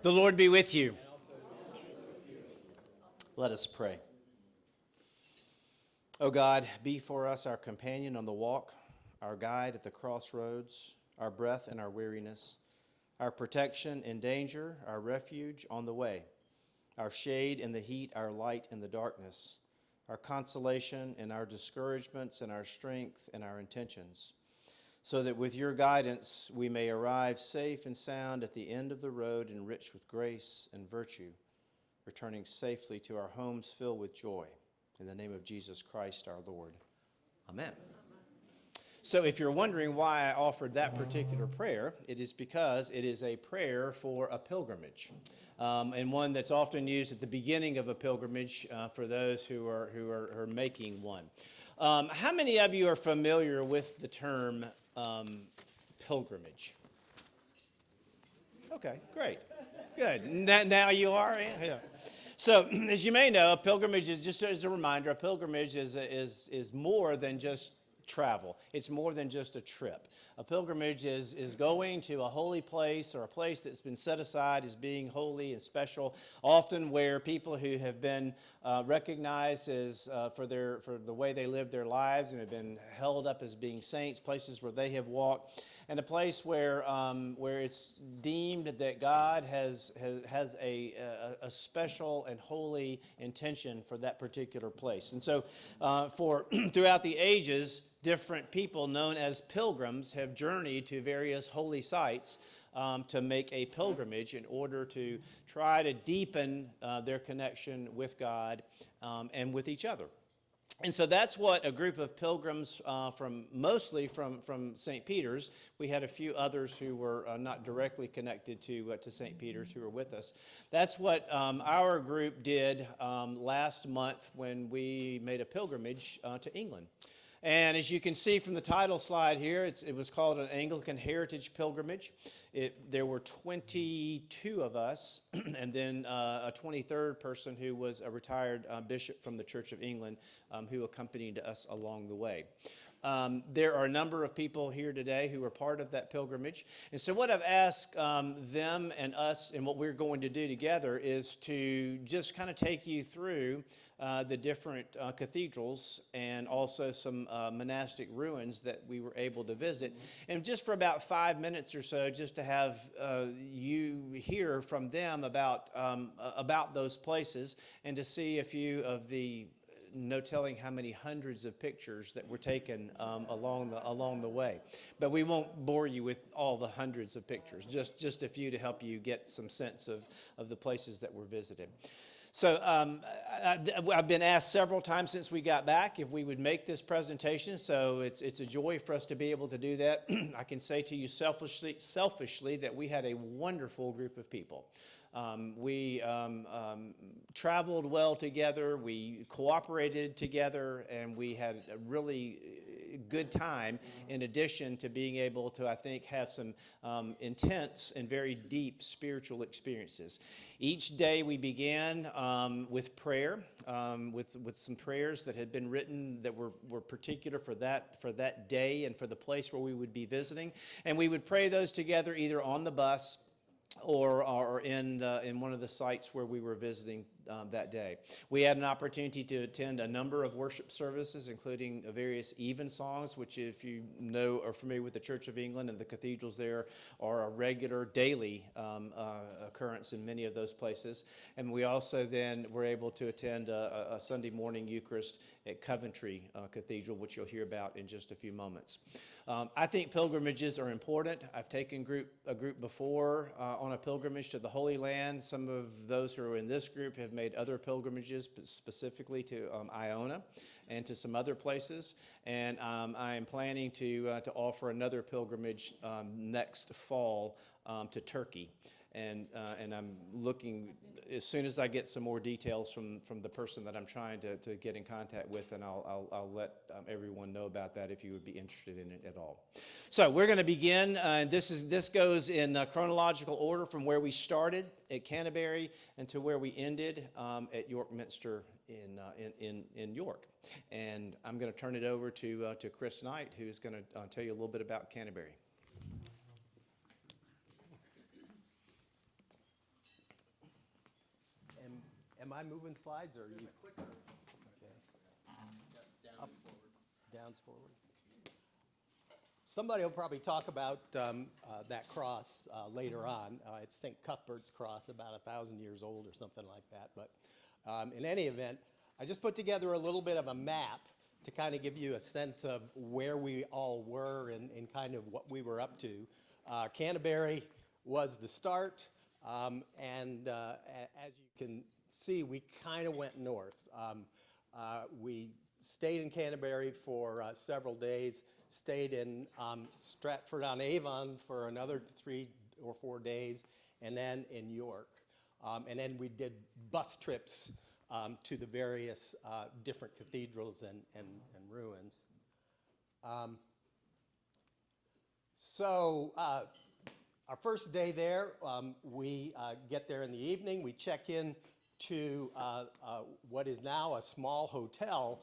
The Lord be with you. Let us pray. O God, be for us our companion on the walk, our guide at the crossroads, our breath in our weariness, our protection in danger, our refuge on the way, our shade in the heat, our light in the darkness, our consolation in our discouragements and our strength in our intentions, so that with your guidance we may arrive safe and sound at the end of the road, enriched with grace and virtue, returning safely to our homes filled with joy. In the name of Jesus Christ our Lord. Amen. So if you're wondering why I offered that particular prayer, it is because it is a prayer for a pilgrimage, and one that's often used at the beginning of a pilgrimage for those who are making one. How many of you are familiar with the term pilgrimage? Okay, great. Good. Now you are? Yeah. So, as you may know, a pilgrimage is, just as a reminder, a pilgrimage is more than just travel. It's more than just a trip. A pilgrimage is going to a holy place, or a place that's been set aside as being holy and special, often where people who have been recognized as for the way they live their lives and have been held up as being saints, places where they have walked, and a place where it's deemed that God has a special and holy intention for that particular place. And so for throughout the ages, different people known as pilgrims have journeyed to various holy sites to make a pilgrimage in order to try to deepen their connection with God and with each other. And so that's what a group of pilgrims mostly from St. Peter's. We had a few others who were not directly connected to St. Peter's who were with us. That's what our group did last month when we made a pilgrimage to England. And as you can see from the title slide here, it was called an Anglican Heritage Pilgrimage. There were 22 of us, and then a 23rd person who was a retired bishop from the Church of England who accompanied us along the way. There are a number of people here today who are part of that pilgrimage. And so what I've asked them and us and what we're going to do together is to just kind of take you through the different cathedrals and also some monastic ruins that we were able to visit. And just for about 5 minutes or so, just to have you hear from them about those places and to see a few of the no telling how many hundreds of pictures that were taken along the way. But we won't bore you with all the hundreds of pictures, just a few to help you get some sense of the places that were visited. So I've been asked several times since we got back if we would make this presentation, so it's a joy for us to be able to do that. I can say to you selfishly that we had a wonderful group of people. We traveled well together, we cooperated together, and we had a really good time in addition to being able to, I think, have some intense and very deep spiritual experiences. Each day we began with prayer, with some prayers that had been written that were particular for that day and for the place where we would be visiting. And we would pray those together either on the bus or in one of the sites where we were visiting that day. We had an opportunity to attend a number of worship services, including various evensongs, which, if you know or are familiar with the Church of England and the cathedrals there, are a regular daily occurrence in many of those places. And we also then were able to attend a Sunday morning Eucharist at Coventry Cathedral, which you'll hear about in just a few moments. I think pilgrimages are important. I've taken a group before on a pilgrimage to the Holy Land. Some of those who are in this group have made other pilgrimages, specifically to Iona and to some other places. And I am planning to offer another pilgrimage next fall to Turkey. And I'm looking, as soon as I get some more details from the person that I'm trying to get in contact with, and I'll let everyone know about that if you would be interested in it at all. So we're going to begin. This goes in chronological order from where we started at Canterbury and to where we ended at York Minster in York. And I'm going to turn it over to Chris Knight, who's going to tell you a little bit about Canterbury. I moving slides or are you? Okay. Up, down's forward. Somebody will probably talk about that cross later on. It's St. Cuthbert's cross, about 1,000 years old or something like that. But in any event, I just put together a little bit of a map to kind of give you a sense of where we all were and kind of what we were up to. Canterbury was the start, and as you can see, we kind of went north. We stayed in Canterbury for several days, stayed in Stratford-on-Avon for another 3 or 4 days, and then in York. And then we did bus trips to the various different cathedrals and ruins. Our first day there, we get there in the evening. We check in to what is now a small hotel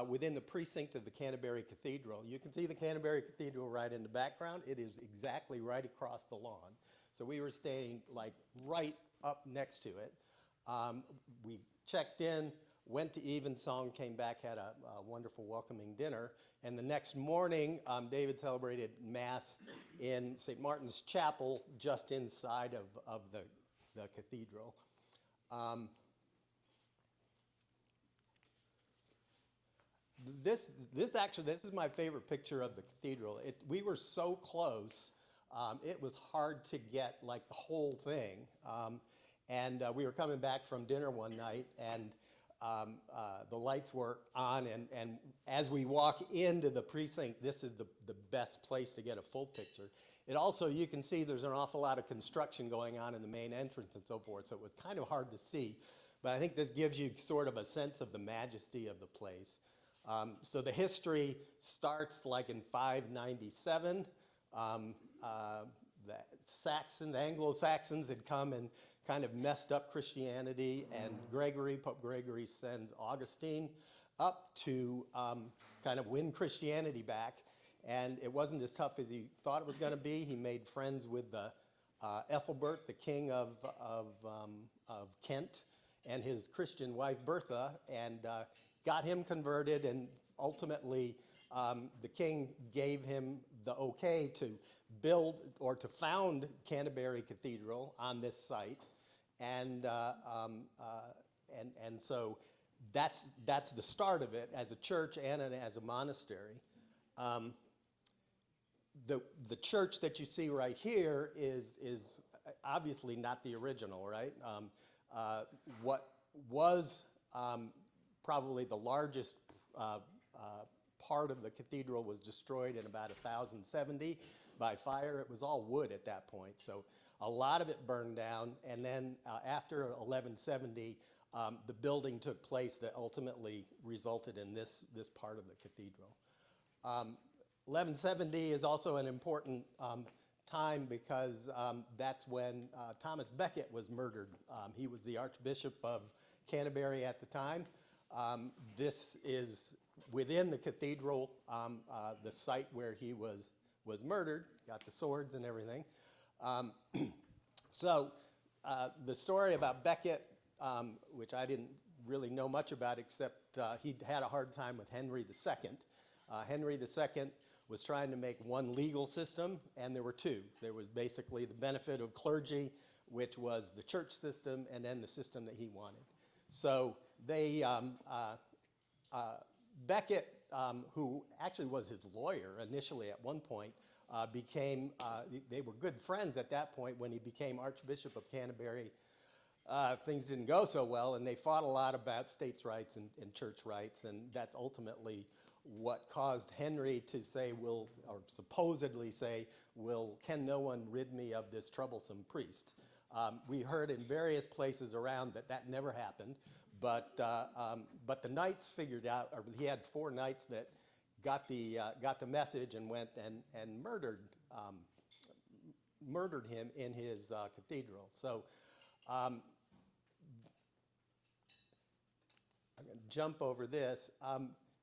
within the precinct of the Canterbury Cathedral. You can see the Canterbury Cathedral right in the background. It is exactly right across the lawn. So we were staying like right up next to it. We checked in, went to Evensong, came back, had a wonderful welcoming dinner. And the next morning, David celebrated Mass in St. Martin's Chapel, just inside of the cathedral. This is my favorite picture of the cathedral. We were so close, it was hard to get like the whole thing. And we were coming back from dinner one night, and the lights were on, and as we walk into the precinct, this is the best place to get a full picture. It also, you can see there's an awful lot of construction going on in the main entrance and so forth, so it was kind of hard to see. But I think this gives you sort of a sense of the majesty of the place. So the history starts like in 597. The Anglo-Saxons had come and kind of messed up Christianity, and Pope Gregory sends Augustine up to kind of win Christianity back. And it wasn't as tough as he thought it was going to be. He made friends with Ethelbert, the king of Kent, and his Christian wife Bertha, and got him converted, and ultimately the king gave him the okay to build or to found Canterbury Cathedral on this site, and so that's the start of it as a church and as a monastery. The church that you see right here is obviously not the original, right? What was probably the largest part of the cathedral was destroyed in about 1070 by fire. It was all wood at that point, so a lot of it burned down. And then after 1170, the building took place that ultimately resulted in this part of the cathedral. 1170 is also an important time because that's when Thomas Becket was murdered. He was the Archbishop of Canterbury at the time. This is within the cathedral, the site where he was murdered, got the swords and everything. So the story about Becket, which I didn't really know much about except he had a hard time with Henry II. Henry II was trying to make one legal system, and there were two. There was basically the benefit of clergy, which was the church system, and then the system that he wanted. So they, Becket, who actually was his lawyer initially at one point, they were good friends at that point. When he became Archbishop of Canterbury, things didn't go so well, and they fought a lot about states' rights and church rights, and that's ultimately what caused Henry to say, or supposedly say, can no one rid me of this troublesome priest? We heard in various places around that never happened, but the knights figured out, or he had 4 knights that got the message and went and murdered him in his cathedral. So I'm going to jump over this.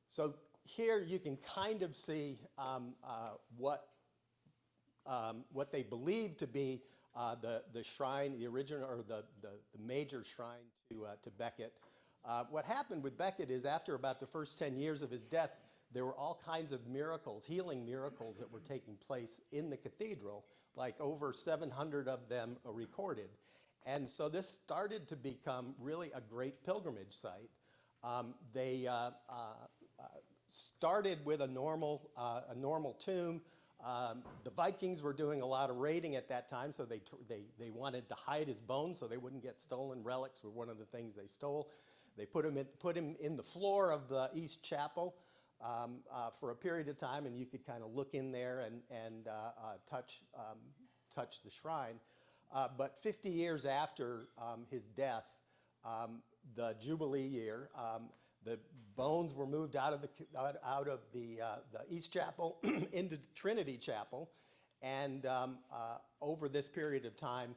So here you can kind of see what they believe to be the shrine, the original, or the major shrine to Becket. What happened with Becket is after about the first 10 years of his death, there were all kinds of miracles, healing miracles that were taking place in the cathedral, like over 700 of them recorded. And so this started to become really a great pilgrimage site. They started with a normal tomb. The Vikings were doing a lot of raiding at that time, so they wanted to hide his bones so they wouldn't get stolen. Relics were one of the things they stole. They put him in the floor of the East Chapel for a period of time, and you could kind of look in there and touch the shrine. But 50 years after his death, the Jubilee year, the bones were moved out of the East Chapel into Trinity Chapel, and over this period of time,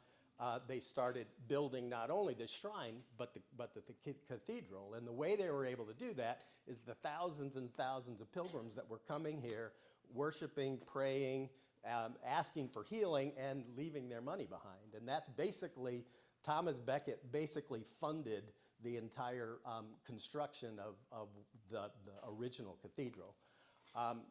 they started building not only the shrine but the cathedral. And the way they were able to do that is the thousands and thousands of pilgrims that were coming here, worshiping, praying, asking for healing, and leaving their money behind. And that's basically, Thomas Becket basically funded the entire construction of the original cathedral.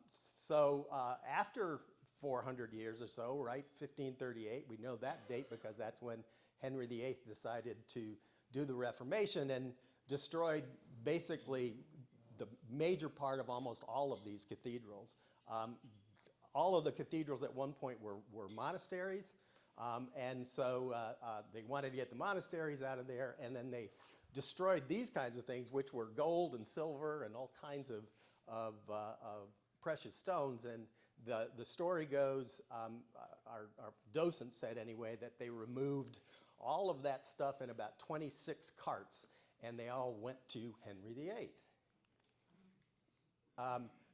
So after 400 years or so, right, 1538, we know that date because that's when Henry VIII decided to do the Reformation and destroyed basically the major part of almost all of these cathedrals. All of the cathedrals at one point were monasteries, and so they wanted to get the monasteries out of there, and then they destroyed these kinds of things, which were gold and silver and all kinds of precious stones. And the story goes, our docent said anyway, that they removed all of that stuff in about 26 carts, and they all went to Henry VIII.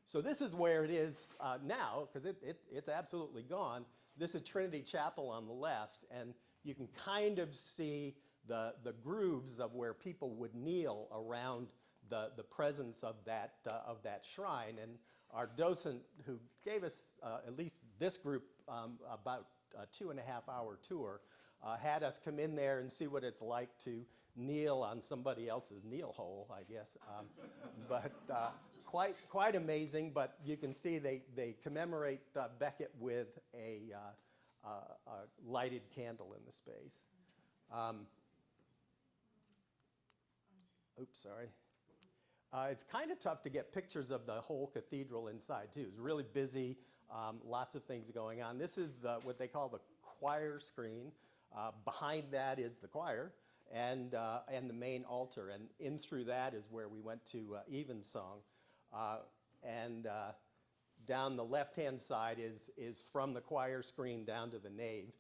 So this is where it is now, because it's absolutely gone. This is Trinity Chapel on the left, and you can kind of see the grooves of where people would kneel around the presence of that shrine. And our docent, who gave us at least this group about a 2.5-hour tour, had us come in there and see what it's like to kneel on somebody else's kneel hole, I guess. But quite amazing. But you can see they commemorate Becket with a lighted candle in the space. Oops, sorry. It's kind of tough to get pictures of the whole cathedral inside, too. It's really busy, lots of things going on. This is what they call the choir screen. Behind that is the choir and the main altar. And in through that is where we went to evensong. And down the left-hand side is from the choir screen down to the nave.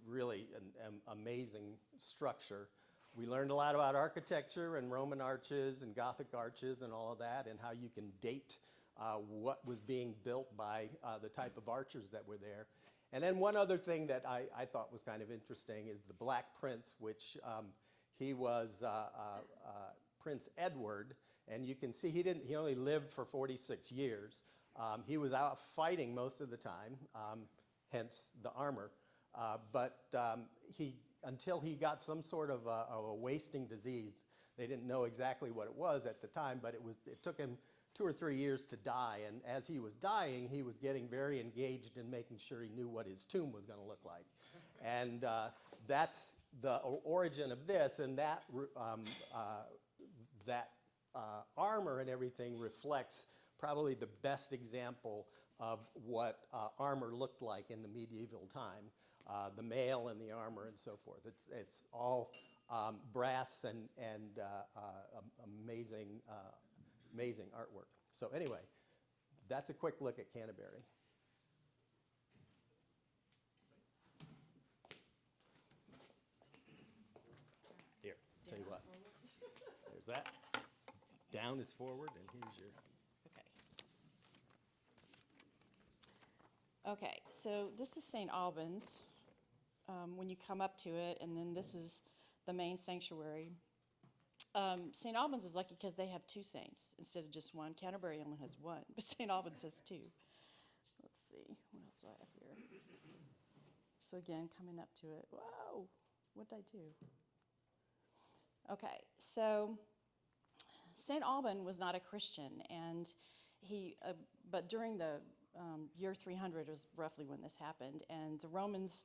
Really an amazing structure. We learned a lot about architecture and Roman arches and Gothic arches and all of that, and how you can date what was being built by the type of archers that were there. And then one other thing that I thought was kind of interesting is the Black Prince, which he was Prince Edward, and you can see he only lived for 46 years. He was out fighting most of the time, hence the armor, but until he got some sort of a wasting disease. They didn't know exactly what it was at the time, but it took him 2 or 3 years to die. And as he was dying, he was getting very engaged in making sure he knew what his tomb was going to look like. And that's the origin of this, and that armor and everything reflects probably the best example of what armor looked like in the medieval time. The mail and the armor and so forth. It's all brass and amazing artwork. So anyway, that's a quick look at Canterbury. Here, tell you what. There's that. Down is forward, and here's your. Okay, so this is St. Albans when you come up to it, and then this is the main sanctuary. St. Albans is lucky because they have 2 saints instead of just one. Canterbury only has 1, but St. Albans has 2. Let's see, what else do I have here? So again, coming up to it. Whoa, what did I do? Okay, so St. Alban was not a Christian, and but during the year 300 was roughly when this happened, and the Romans,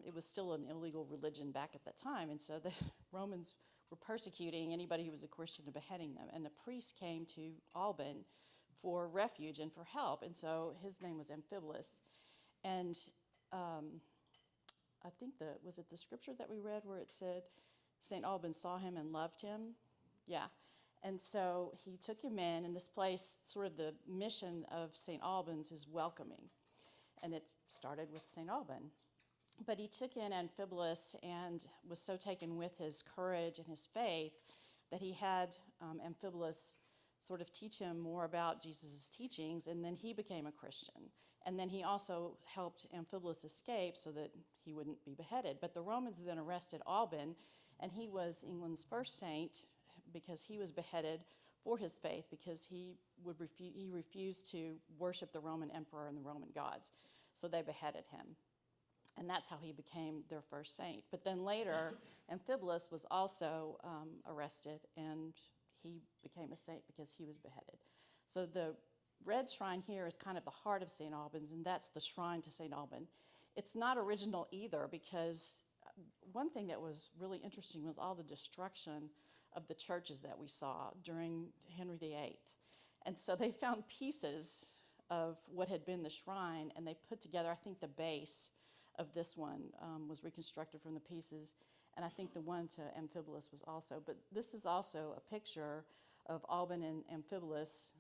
it was still an illegal religion back at that time, and so the Romans were persecuting anybody who was a Christian and beheading them, and the priest came to Alban for refuge and for help, and so his name was Amphibolus, and I think was it the scripture that we read where it said St. Alban saw him and loved him? Yeah. And so he took him in, and this place, sort of the mission of St. Alban's is welcoming. And it started with St. Alban. But he took in Amphibolus and was so taken with his courage and his faith that he had Amphibolus sort of teach him more about Jesus' teachings, and then he became a Christian. And then he also helped Amphibolus escape so that he wouldn't be beheaded. But the Romans then arrested Alban, and he was England's first saint because he was beheaded for his faith, because he refused to worship the Roman emperor and the Roman gods. So they beheaded him. And that's how he became their first saint. But then later, Amphibolus was also arrested, and he became a saint because he was beheaded. So the red shrine here is kind of the heart of St. Alban's, and that's the shrine to St. Alban. It's not original either, because one thing that was really interesting was all the destruction of the churches that we saw during Henry VIII. And so they found pieces of what had been the shrine, and they put together, I think the base of this one was reconstructed from the pieces, and I think the one to Amphibolus was also. But this is also a picture of Alban and Amphibolus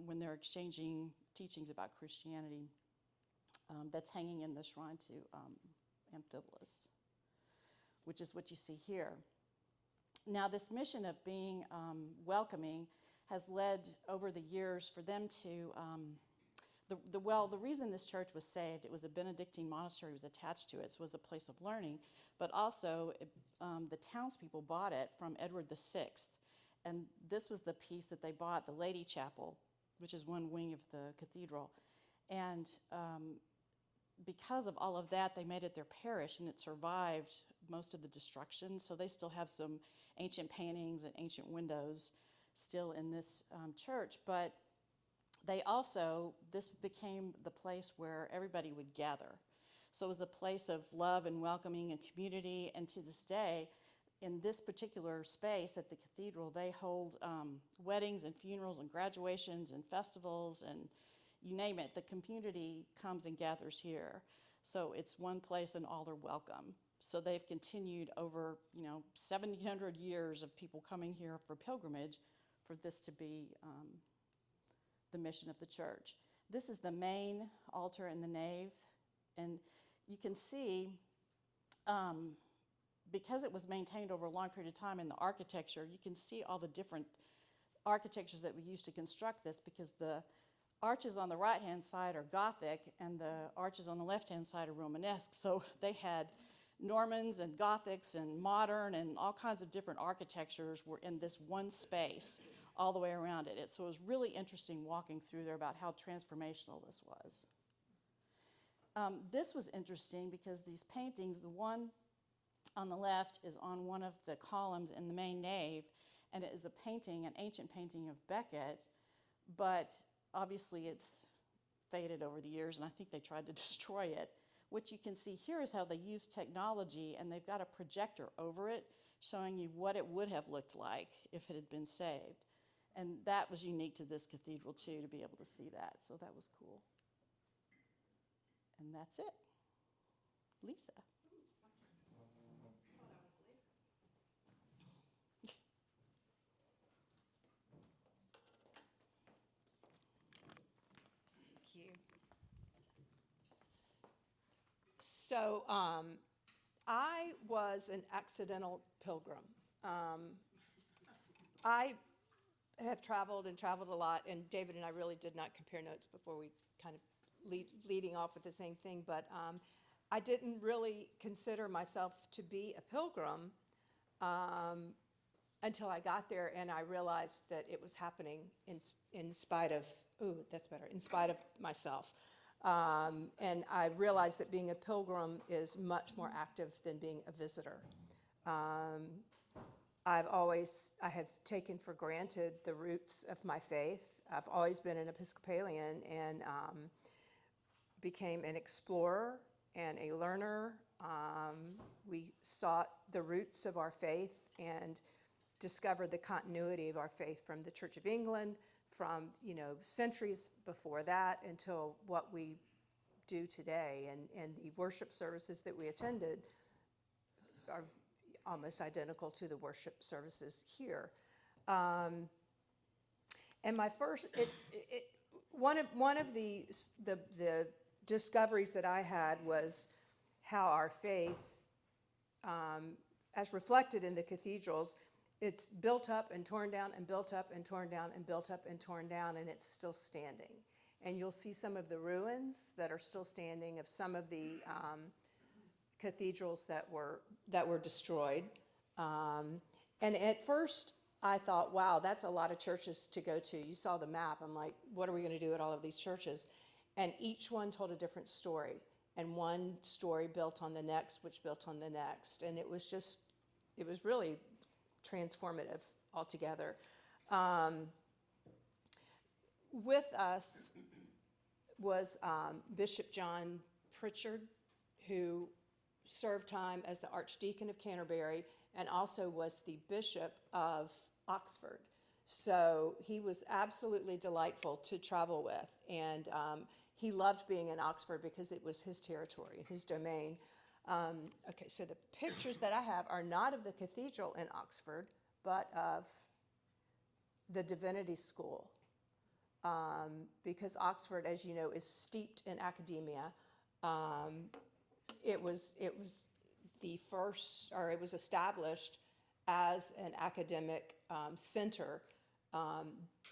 when they're exchanging teachings about Christianity that's hanging in the shrine to Amphibolus, which is what you see here. Now, this mission of being welcoming has led over the years for them to, the reason this church was saved, it was a Benedictine monastery was attached to it, so it was a place of learning, but also the townspeople bought it from Edward VI, and this was the piece that they bought, the Lady Chapel, which is one wing of the cathedral, and because of all of that, they made it their parish, and it survived most of the destruction, so they still have some ancient paintings and ancient windows still in this church, but they also, this became the place where everybody would gather. So it was a place of love and welcoming and community, and to this day, in this particular space at the cathedral, they hold weddings and funerals and graduations and festivals and you name it, the community comes and gathers here. So it's one place and all are welcome. So they've continued over, 1,700 years of people coming here for pilgrimage for this to be the mission of the church. This is the main altar in the nave, and you can see, because it was maintained over a long period of time in the architecture, you can see all the different architectures that we used to construct this, because the arches on the right-hand side are Gothic, and the arches on the left-hand side are Romanesque. So they had Normans and Gothics and modern and all kinds of different architectures were in this one space all the way around it. So it was really interesting walking through there about how transformational this was. This was interesting because these paintings, the one on the left is on one of the columns in the main nave, and it is a painting, an ancient painting of Becket, but obviously it's faded over the years, and I think they tried to destroy it. What you can see here is how they use technology, and they've got a projector over it showing you what it would have looked like if it had been saved. And that was unique to this cathedral too, to be able to see that, so that was cool. And that's it. Lisa. Thank you. So I was an accidental pilgrim. I have traveled and traveled a lot, and David and I really did not compare notes before we kind of leading off with the same thing, but I didn't really consider myself to be a pilgrim until I got there, and I realized that it was happening in spite of, ooh, that's better, in spite of myself. And I realized that being a pilgrim is much more active than being a visitor. I have taken for granted the roots of my faith. I've always been an Episcopalian and became an explorer and a learner. We sought the roots of our faith and discovered the continuity of our faith from the Church of England, from centuries before that until what we do today. And the worship services that we attended are almost identical to the worship services here. And my first, one of the discoveries that I had was how our faith, as reflected in the cathedrals, it's built up and torn down and built up and torn down and built up and torn down, and it's still standing. And you'll see some of the ruins that are still standing of some of the cathedrals that were destroyed. And at first, I thought, wow, that's a lot of churches to go to. You saw the map. I'm like, what are we going to do at all of these churches? And each one told a different story. And one story built on the next, which built on the next. And it was really transformative altogether. With us was Bishop John Pritchard, who served time as the Archdeacon of Canterbury and also was the Bishop of Oxford. So he was absolutely delightful to travel with, and he loved being in Oxford because it was his territory, his domain. Okay, so the pictures that I have are not of the cathedral in Oxford, but of the Divinity School. Because Oxford, as you know, is steeped in academia. It was the first, or it was established as an academic center,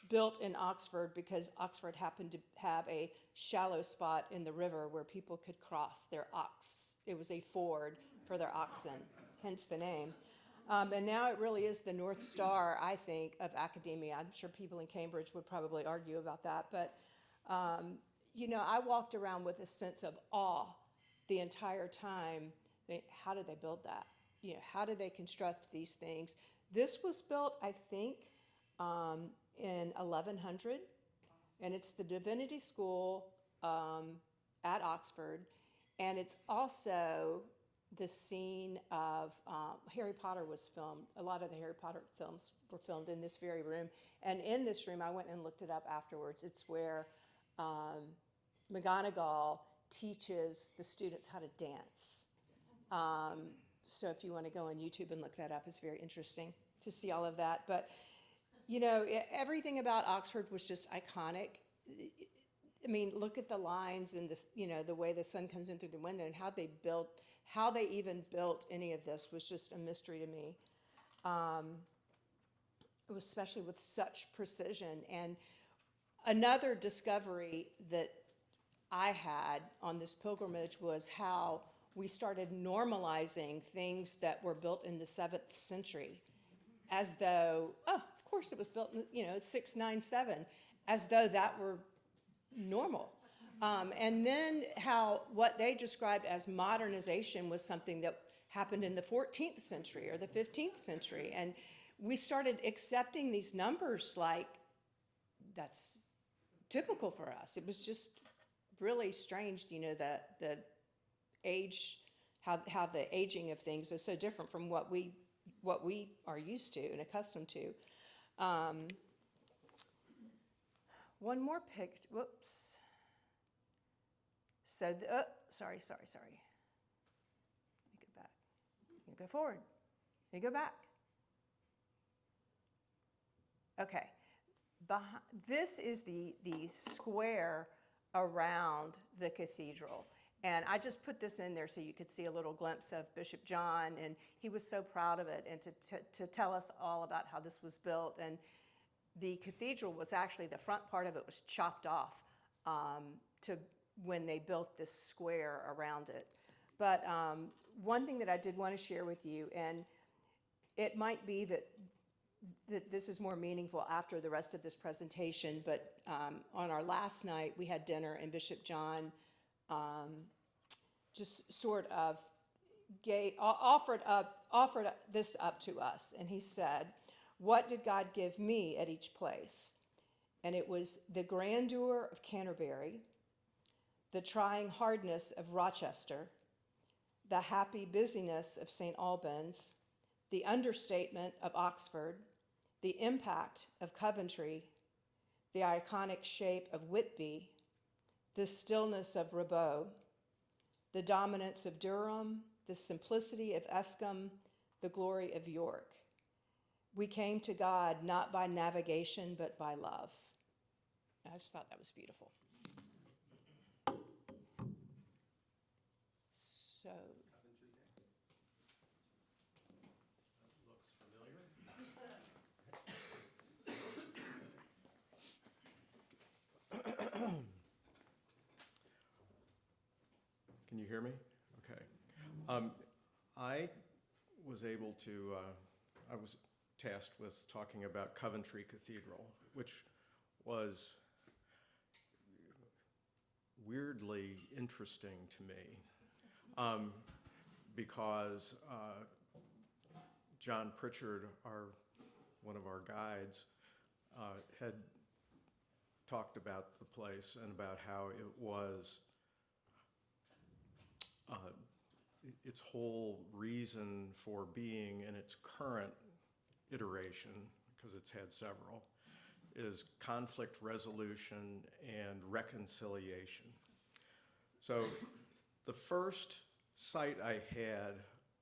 built in Oxford because Oxford happened to have a shallow spot in the river where people could cross their ox. It was a ford for their oxen, hence the name. And now it really is the North Star, I think, of academia. I'm sure people in Cambridge would probably argue about that. But, I walked around with a sense of awe the entire time. How did they build that? How did they construct these things? This was built, I think, in 1100. And it's the Divinity School at Oxford. And it's also the scene of Harry Potter was filmed. A lot of the Harry Potter films were filmed in this very room. And in this room, I went and looked it up afterwards. It's where McGonagall teaches the students how to dance. So if you want to go on YouTube and look that up, it's very interesting to see all of that. But, everything about Oxford was just iconic. I mean, look at the lines and the way the sun comes in through the window and how they even built any of this was just a mystery to me. It was especially with such precision. And another discovery that I had on this pilgrimage was how we started normalizing things that were built in the 7th century as though, of course it was built in 697, as though that were normal. And then how what they described as modernization was something that happened in the 14th century or the 15th century. And we started accepting these numbers like that's typical for us. It was just really strange, the age, how the aging of things is so different from what we are used to and accustomed to. One more picture. Whoops. So, sorry. Let me go back. Let me go forward. Let me go back. Okay. This is the square around the cathedral. And I just put this in there so you could see a little glimpse of Bishop John, and he was so proud of it, and to tell us all about how this was built. And the cathedral was actually, the front part of it was chopped off to when they built this square around it. But one thing that I did want to share with you, and it might be that this is more meaningful after the rest of this presentation, but on our last night, we had dinner, and Bishop John just sort of offered this up to us, and he said, "What did God give me at each place?" And it was the grandeur of Canterbury, the trying hardness of Rochester, the happy busyness of St. Albans, the understatement of Oxford, the impact of Coventry, the iconic shape of Whitby, the stillness of Ribot, the dominance of Durham, the simplicity of Escombe, the glory of York. We came to God not by navigation, but by love. I just thought that was beautiful. So, Looks familiar. Can you hear me? Okay. I was able to, I was tasked with talking about Coventry Cathedral, which was weirdly interesting to me because John Pritchard, one of our guides, had talked about the place and about how it was its whole reason for being in its current iteration, because it's had several, is conflict resolution and reconciliation. So the first sight I had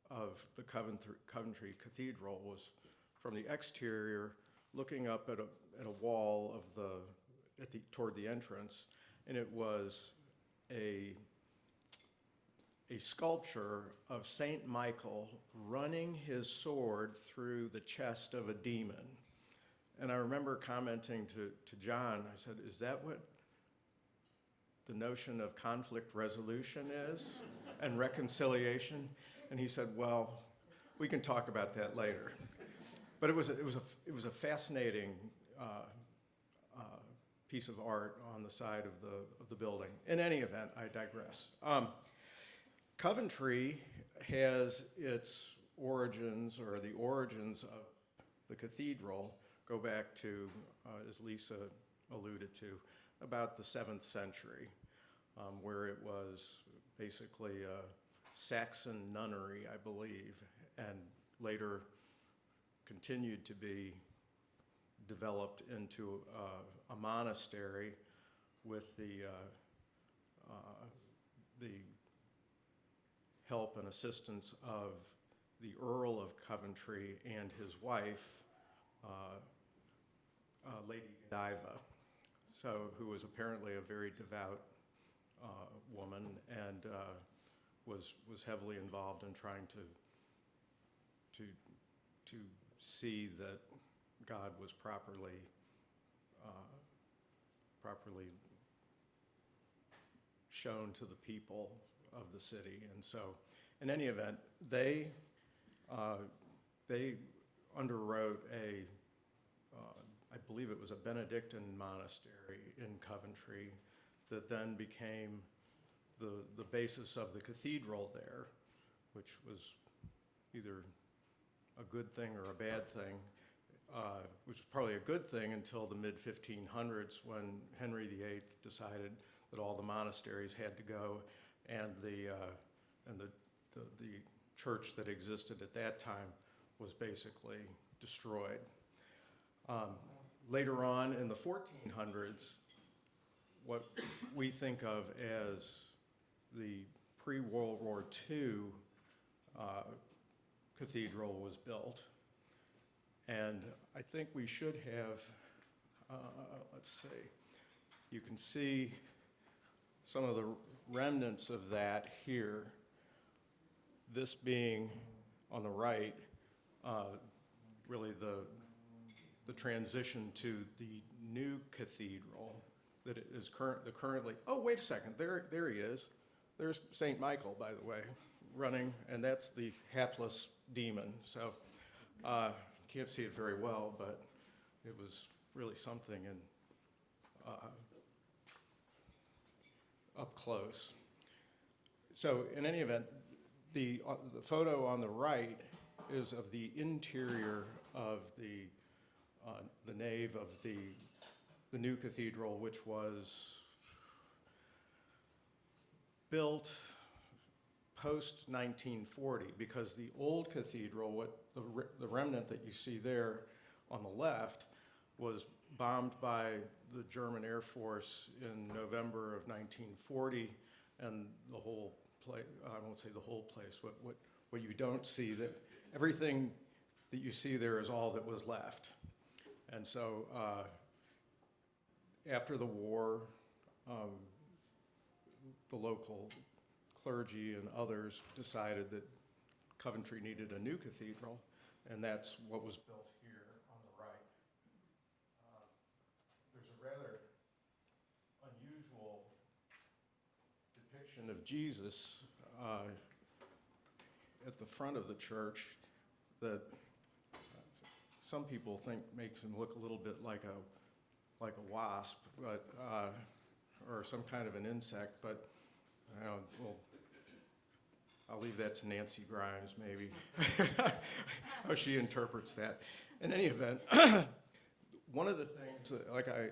of the Coventry Cathedral was from the exterior, looking up at a wall of toward the entrance, and it was a sculpture of Saint Michael running his sword through the chest of a demon. And I remember commenting to John, I said, "Is that what the notion of conflict resolution is and reconciliation?" And he said, "Well, we can talk about that later." But it was a fascinating piece of art on the side of the building. In any event, I digress. Coventry has its origins, or the origins of the cathedral go back to, as Lisa alluded to, about the 7th century, where it was basically a Saxon nunnery, I believe, and later continued to be developed into a monastery with the help and assistance of the Earl of Coventry and his wife, Lady Godiva, who was apparently a very devout woman and was heavily involved in trying to see that God was properly shown to the people of the city. And so, in any event, they underwrote I believe it was a Benedictine monastery in Coventry that then became the basis of the cathedral there, which was either a good thing or a bad thing, which was probably a good thing until the mid-1500s when Henry VIII decided that all the monasteries had to go, and the church that existed at that time was basically destroyed. Later on in the 1400s, what we think of as the pre-World War II cathedral was built. And I think we should have, let's see, you can see some of the remnants of that here. This being on the right, really the transition to the new cathedral that is currently, oh, wait a second, there he is. There's St. Michael, by the way, running, and that's the hapless demon. So can't see it very well, but it was really something and up close. So in any event, the photo on the right is of the interior of the nave of the new cathedral, which was built post-1940, because the old cathedral, what the remnant that you see there on the left, was bombed by the German Air Force in November of 1940, and the whole place, I won't say the whole place, what you don't see, that everything that you see there is all that was left. And so after the war, the local clergy and others decided that Coventry needed a new cathedral, and that's what was built here on the right. There's a rather unusual depiction of Jesus at the front of the church that some people think makes him look a little bit like a wasp, but or some kind of an insect, but well, I'll leave that to Nancy Grimes, maybe, how she interprets that. In any event, one of the things, that, like I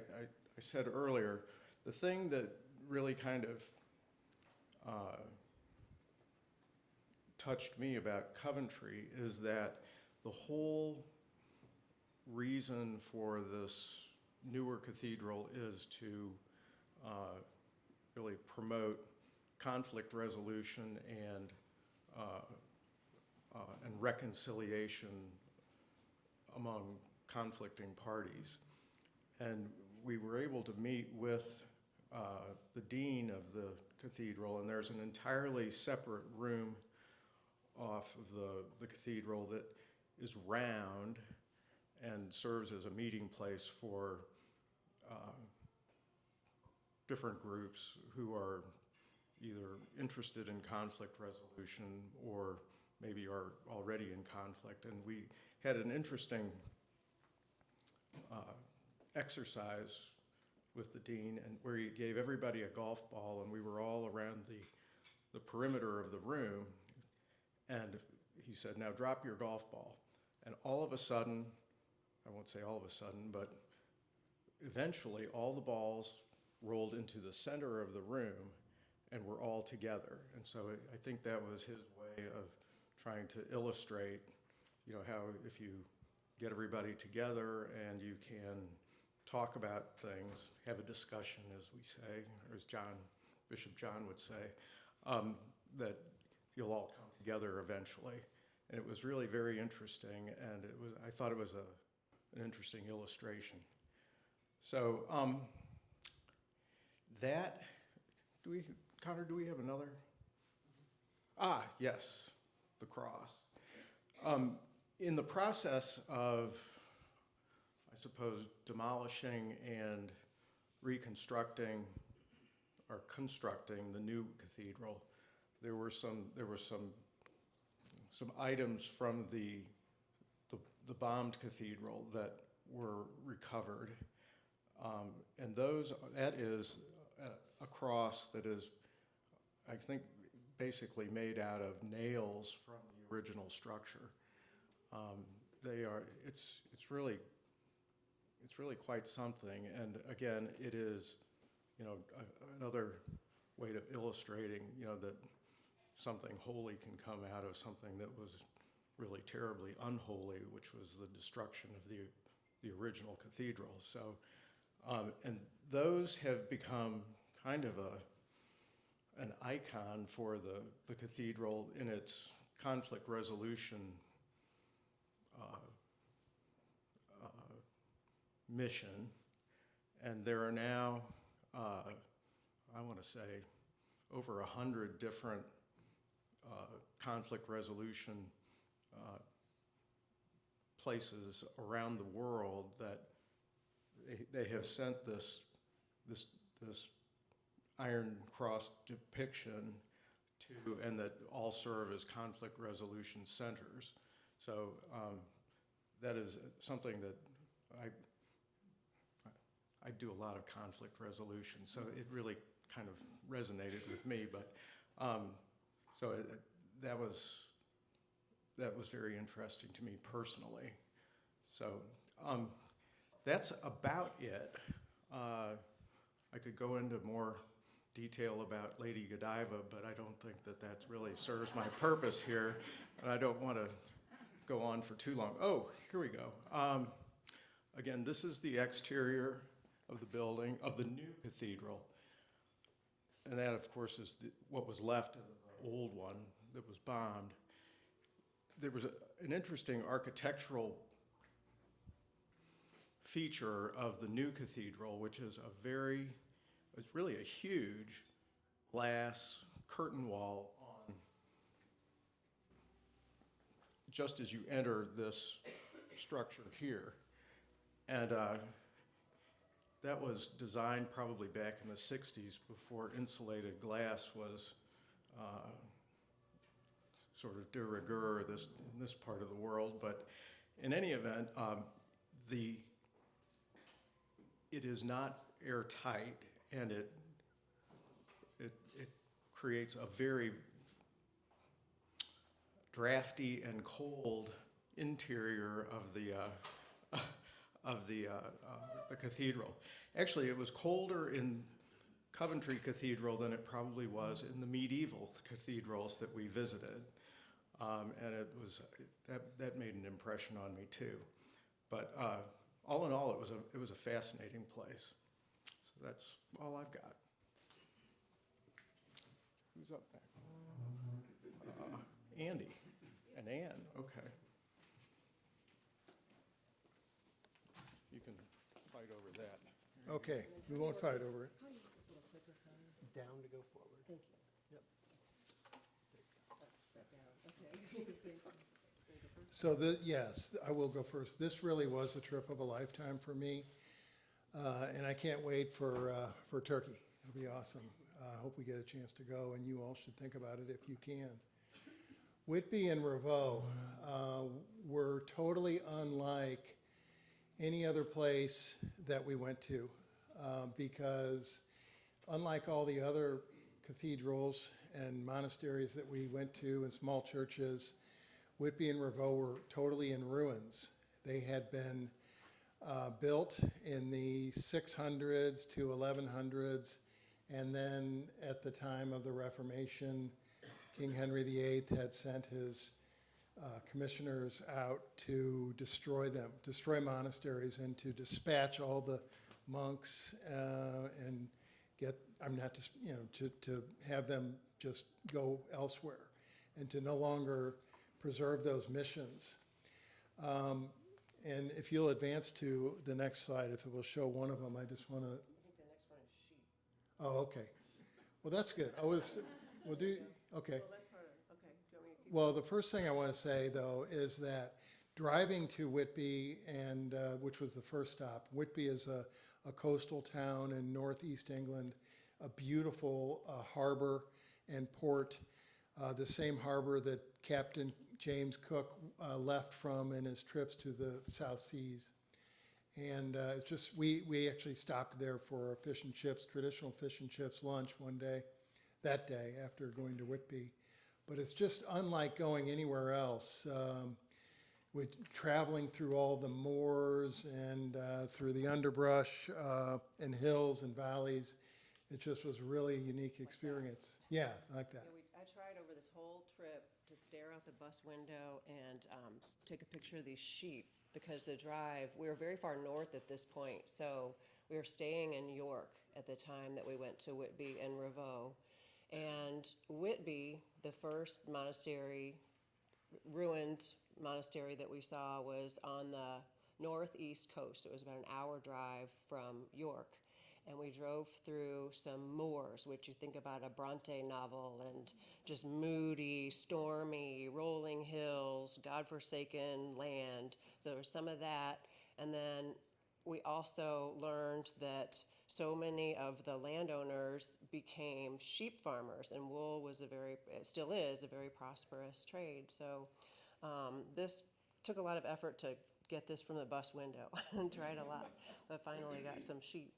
said earlier, the thing that really kind of touched me about Coventry is that the whole reason for this newer cathedral is to really promote conflict resolution and reconciliation among conflicting parties. And we were able to meet with the dean of the cathedral, and there's an entirely separate room off of the cathedral that is round and serves as a meeting place for different groups who are either interested in conflict resolution or maybe are already in conflict. And we had an interesting exercise with the dean, and where he gave everybody a golf ball, and we were all around the perimeter of the room, and he said, now drop your golf ball. And all of a sudden, I won't say all of a sudden, but eventually all the balls rolled into the center of the room and were all together. And so I think that was his way of trying to illustrate, how if you get everybody together and you can talk about things, have a discussion, as we say, or as Bishop John would say, that you'll all come together eventually. And it was really very interesting, and I thought it was an interesting illustration. So Connor, do we have another? Yes, the cross. In the process of, I suppose, demolishing and reconstructing or constructing the new cathedral, there were some items from the bombed cathedral that were recovered, and that is a cross that is, I think, basically made out of nails from the original structure. It's really quite something, and again, it is, another way of illustrating, that something holy can come out of something that was really terribly unholy, which was the destruction of the original cathedral. So, and those have become kind of an icon for the cathedral in its conflict resolution mission. And there are now, I want to say, over 100 different conflict resolution places around the world that they have sent this Iron Cross depiction to, and that all serve as conflict resolution centers. So that is something that I do a lot of conflict resolution, so it really kind of resonated with me. But that was very interesting to me personally. So that's about it. I could go into more detail about Lady Godiva, but I don't think that really serves my purpose here, and I don't want to go on for too long. Oh, here we go. Again, this is the exterior of the building, of the new cathedral, and that, of course, is what was left of the old one that was bombed. There was an interesting architectural feature of the new cathedral, which is it's really a huge glass curtain wall on just as you enter this structure here. And that was designed probably back in the 60s before insulated glass was sort of de rigueur in this part of the world. But in any event, it is not airtight, and it creates a very drafty and cold interior of the cathedral. Actually, it was colder in Coventry Cathedral than it probably was in the medieval cathedrals that we visited, and that made an impression on me too. But all in all, it was a fascinating place. So that's all I've got. Who's up there? Andy and Ann. Okay. You can fight over that. Okay, we won't fight over it. Down to go forward. Thank you. Yep. So yes, I will go first. This really was a trip of a lifetime for me, and I can't wait for Turkey. It'll be awesome. I hope we get a chance to go, and you all should think about it if you can. Whitby and Ravoux were totally unlike any other place that we went to, because unlike all the other cathedrals and monasteries that we went to and small churches, Whitby and Ravoux were totally in ruins. They had been built in the 600s to 1100s, and then at the time of the Reformation, King Henry VIII had sent his commissioners out to destroy them, destroy monasteries, and to dispatch all the monks and to have them just go elsewhere and to no longer preserve those missions. And if you'll advance to the next slide, if it will show one of them, I just want to. I think the next one is sheep. Oh, okay. Well, that's good. We'll do, okay. Well, that's part of, okay, do you want me to keep? Well, the first thing I want to say, though, is that driving to Whitby, and which was the first stop, Whitby is a coastal town in northeast England, a beautiful harbor and port, the same harbor that Captain James Cook left from in his trips to the South Seas. And it's just, we actually stopped there for a fish and chips, traditional fish and chips lunch that day after going to Whitby. But it's just unlike going anywhere else. With traveling through all the moors and through the underbrush and hills and valleys, it just was really a unique experience. Yeah, like that. Yeah, I tried over this whole trip to stare out the bus window and take a picture of these sheep, because the drive, we were very far north at this point, so we were staying in York at the time that we went to Whitby and Ravoux. And Whitby, the first monastery, ruined monastery that we saw, was on the northeast coast. It was about an hour drive from York. And we drove through some moors, which you think about a Bronte novel, and just moody, stormy, rolling hills, godforsaken land. So there was some of that. And then we also learned that so many of the landowners became sheep farmers, and wool was still is a very prosperous trade. So this took a lot of effort to get this from the bus window and tried a lot, but finally got some sheep.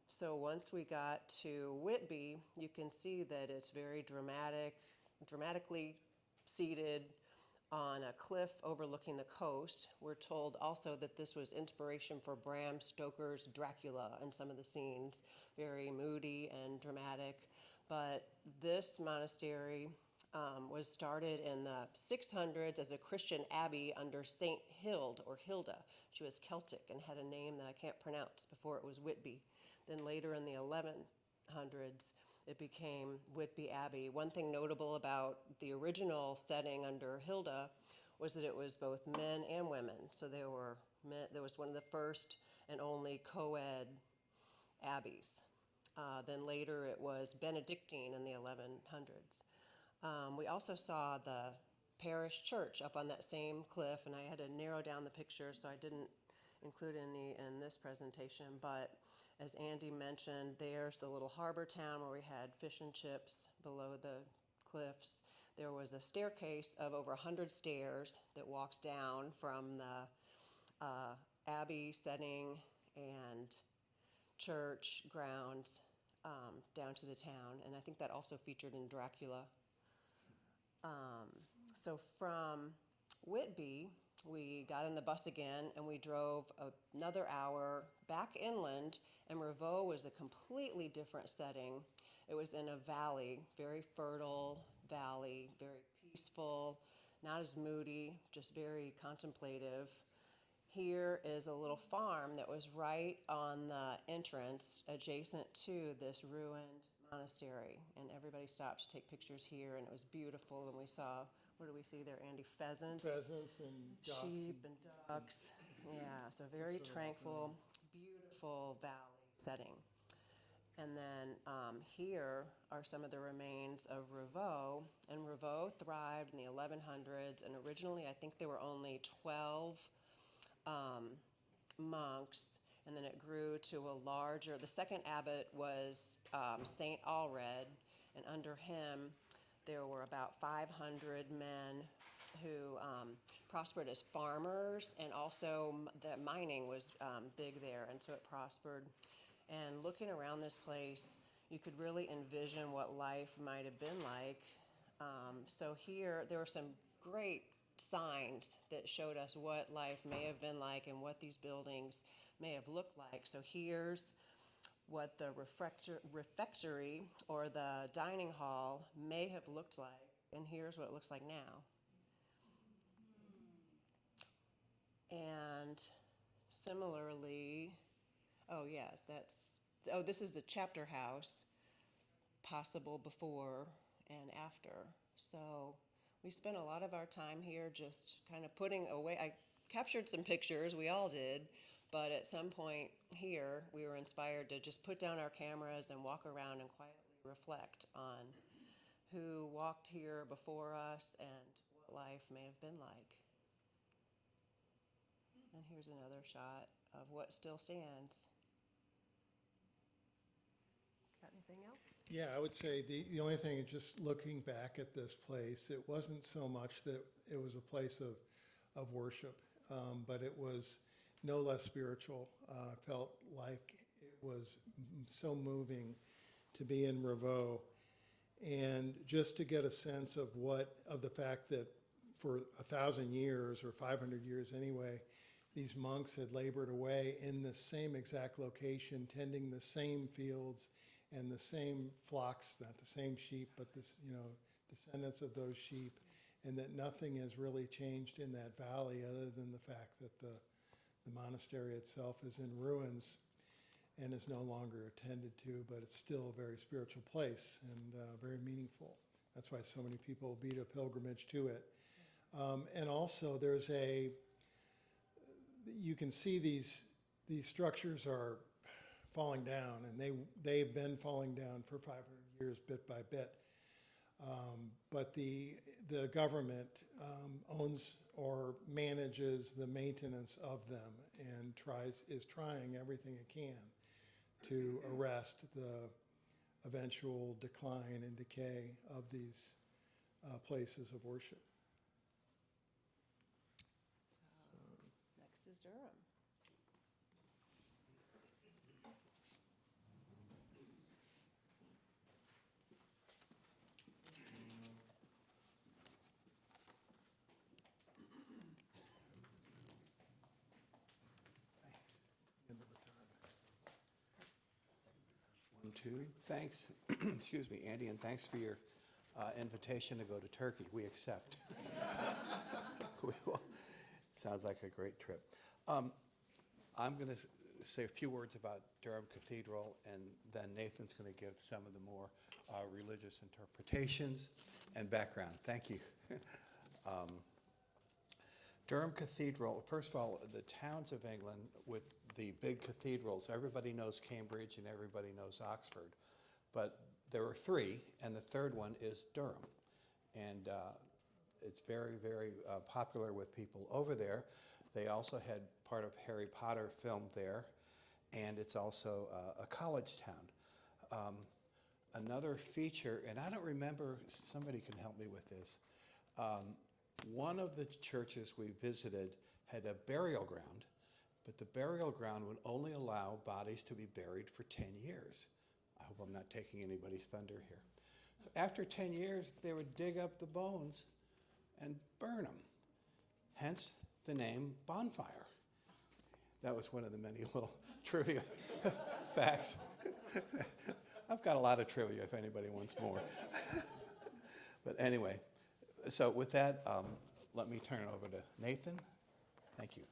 So once we got to Whitby, you can see that it's very dramatically seated on a cliff overlooking the coast. We're told also that this was inspiration for Bram Stoker's Dracula and some of the scenes, very moody and dramatic. But this monastery was started in the 600s as a Christian abbey under Saint Hild or Hilda. She was Celtic and had a name that I can't pronounce before it was Whitby. Then later in the 1100s, it became Whitby Abbey. One thing notable about the original setting under Hilda was that it was both men and women. So there was one of the first and only co-ed abbeys. Then later it was Benedictine in the 1100s. We also saw the parish church up on that same cliff, and I had to narrow down the picture, so I didn't include any in this presentation. But as Andy mentioned, there's the little harbor town where we had fish and chips below the cliffs. There was a staircase of over 100 stairs that walks down from the abbey setting and church grounds down to the town, and I think that also featured in Dracula. So from Whitby, we got in the bus again and we drove another hour back inland, and Ravoux was a completely different setting. It was in a valley, very fertile valley, very peaceful, not as moody, just very contemplative. Here is a little farm that was right on the entrance adjacent to this ruined monastery, and everybody stopped to take pictures here, and it was beautiful. And we saw, what do we see there, Andy? Pheasants and ducks. sheep and ducks. Yeah, so very tranquil, beautiful valley setting. And then here are some of the remains of Ravoux, and Ravoux thrived in the 1100s, and originally I think there were only 12 monks, and then it grew to a larger, the second abbot was Saint Allred, and under him there were about 500 men who prospered as farmers, and also the mining was big there, and so it prospered. And looking around this place, you could really envision what life might have been like. So here, there were some great signs that showed us what life may have been like and what these buildings may have looked like. So here's what the refectory or the dining hall may have looked like, and here's what it looks like now. And similarly, this is the chapter house, possible before and after. So we spent a lot of our time here just kind of putting away. I captured some pictures, we all did, but at some point here we were inspired to just put down our cameras and walk around and quietly reflect on who walked here before us and what life may have been like. And here's another shot of what still stands. Got anything else? Yeah, I would say the only thing, just looking back at this place, it wasn't so much that it was a place of worship, but it was no less spiritual. Felt like it was so moving to be in Ravoux, and just to get a sense of the fact that for 1,000 years or 500 years anyway, these monks had labored away in the same exact location, tending the same fields and the same flocks, not the same sheep, but descendants of those sheep, and that nothing has really changed in that valley other than the fact that the monastery itself is in ruins and is no longer attended to, but it's still a very spiritual place and very meaningful. That's why so many people beat a pilgrimage to it. And also you can see these structures are falling down, and they've been falling down for 500 years, bit by bit. But the government owns or manages the maintenance of them and is trying everything it can to arrest the eventual decline and decay of these places of worship. is Durham? One, two, thanks. Excuse me, Andy, and thanks for your invitation to go to Turkey. We accept. We will. Sounds like a great trip. I'm going to say a few words about Durham Cathedral, and then Nathan's going to give some of the more religious interpretations and background. Thank you. Durham Cathedral, first of all, the towns of England with the big cathedrals, everybody knows Cambridge and everybody knows Oxford, but there are three, and the third one is Durham. And it's very, very popular with people over there. They also had part of Harry Potter filmed there, and it's also a college town. Another feature, and I don't remember, somebody can help me with this, one of the churches we visited had a burial ground, but the burial ground would only allow bodies to be buried for 10 years. I hope I'm not taking anybody's thunder here. So after 10 years, they would dig up the bones and burn them, hence the name bonfire. That was one of the many little trivia facts. I've got a lot of trivia if anybody wants more. But anyway, so with that, let me turn it over to Nathan. Thank you.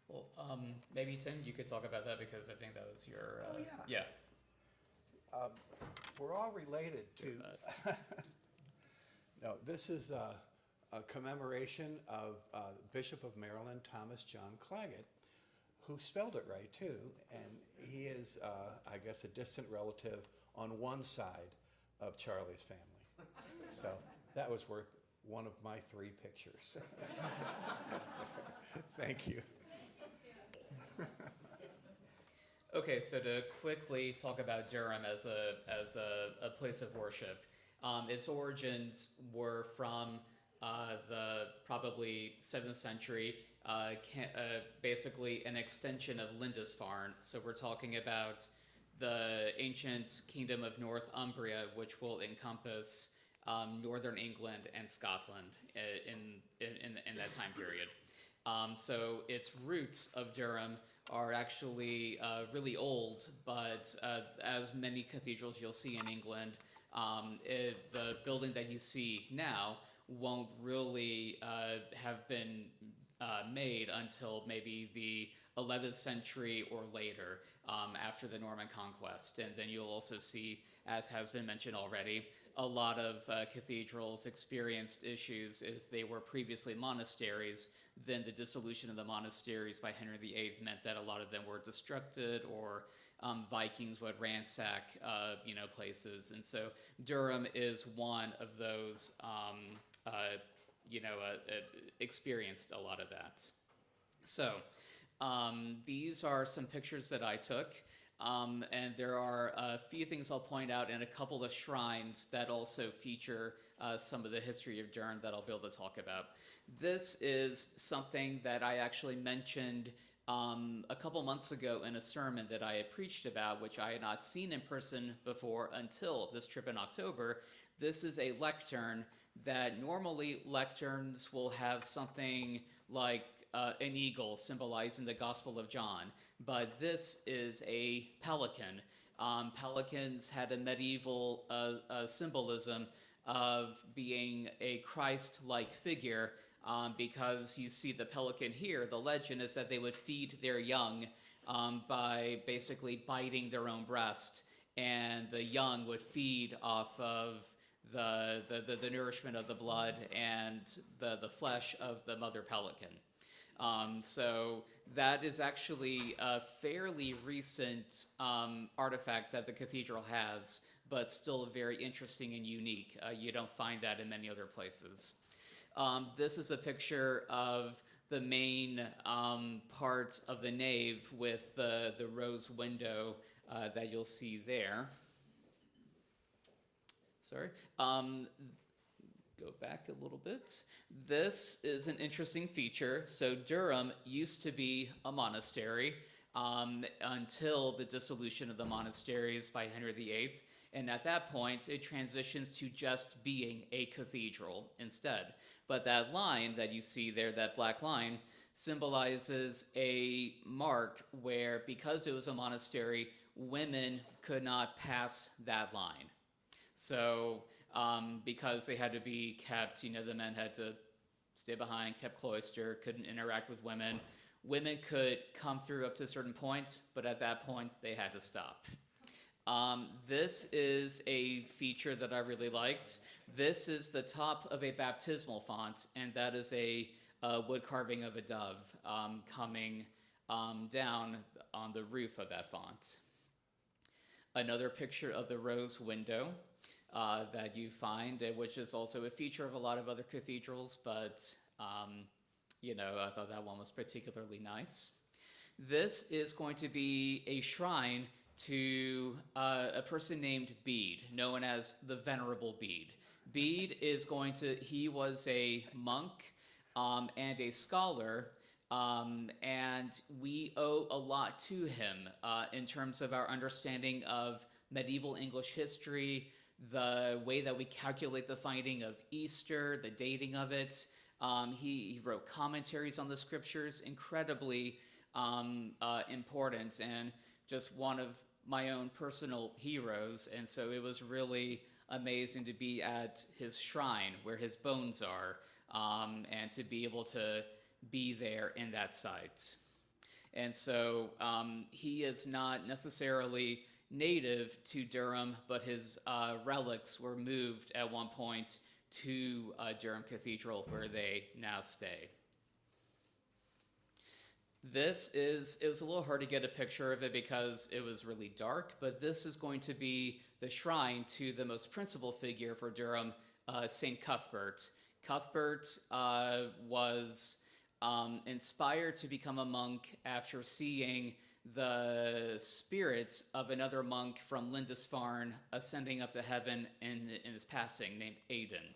Well, maybe Tim, you could talk about that because I think that was your. Yeah. We're all related to. No, this is a commemoration of Bishop of Maryland, Thomas John Claggett, who spelled it right too, and he is, I guess, a distant relative on one side of Charlie's family. So that was worth one of my 3 pictures. Thank you. Okay, so to quickly talk about Durham as a place of worship, its origins were from the probably 7th century, basically an extension of Lindisfarne. So we're talking about the ancient kingdom of Northumbria, which will encompass northern England and Scotland in that time period. So its roots of Durham are actually really old, but as many cathedrals you'll see in England, the building that you see now won't really have been made until maybe the 11th century or later, after the Norman conquest. And then you'll also see, as has been mentioned already, a lot of cathedrals experienced issues. If they were previously monasteries, then the dissolution of the monasteries by Henry VIII meant that a lot of them were destructed, or Vikings would ransack places. And so Durham is one of those experienced a lot of that. So these are some pictures that I took, and there are a few things I'll point out, and a couple of shrines that also feature some of the history of Durham that I'll be able to talk about. This is something that I actually mentioned a couple months ago in a sermon that I had preached about, which I had not seen in person before until this trip in October. This is a lectern that normally lecterns will have something like an eagle symbolizing the Gospel of John, but this is a pelican. Pelicans had a medieval symbolism of being a Christ-like figure, because you see the pelican here. The legend is that they would feed their young by basically biting their own breast, and the young would feed off of the nourishment of the blood and the flesh of the mother pelican. So that is actually a fairly recent artifact that the cathedral has, but still very interesting and unique. You don't find that in many other places. This is a picture of the main part of the nave with the rose window that you'll see there. Sorry. go back a little bit. This is an interesting feature. So Durham used to be a monastery until the dissolution of the monasteries by Henry VIII. And at that point, it transitions to just being a cathedral instead. But that line that you see there, that black line, symbolizes a mark where, because it was a monastery, women could not pass that line. So because they had to be kept, the men had to stay behind, kept cloister, couldn't interact with women. Women could come through up to a certain point, but at that point, they had to stop. This is a feature that I really liked. This is the top of a baptismal font, and that is a wood carving of a dove coming down on the roof of that font. Another picture of the rose window that you find, which is also a feature of a lot of other cathedrals, but I thought that one was particularly nice. This is going to be a shrine to a person named Bede, known as the Venerable Bede. Bede he was a monk and a scholar, and we owe a lot to him in terms of our understanding of medieval English history, the way that we calculate the finding of Easter, the dating of it. He wrote commentaries on the scriptures, incredibly important, and just one of my own personal heroes. And so it was really amazing to be at his shrine where his bones are, and to be able to be there in that site. And so he is not necessarily native to Durham, but his relics were moved at one point to Durham Cathedral, where they now stay. It was a little hard to get a picture of it because it was really dark, but this is going to be the shrine to the most principal figure for Durham, St. Cuthbert. Cuthbert was inspired to become a monk after seeing the spirit of another monk from Lindisfarne ascending up to heaven in his passing, named Aidan.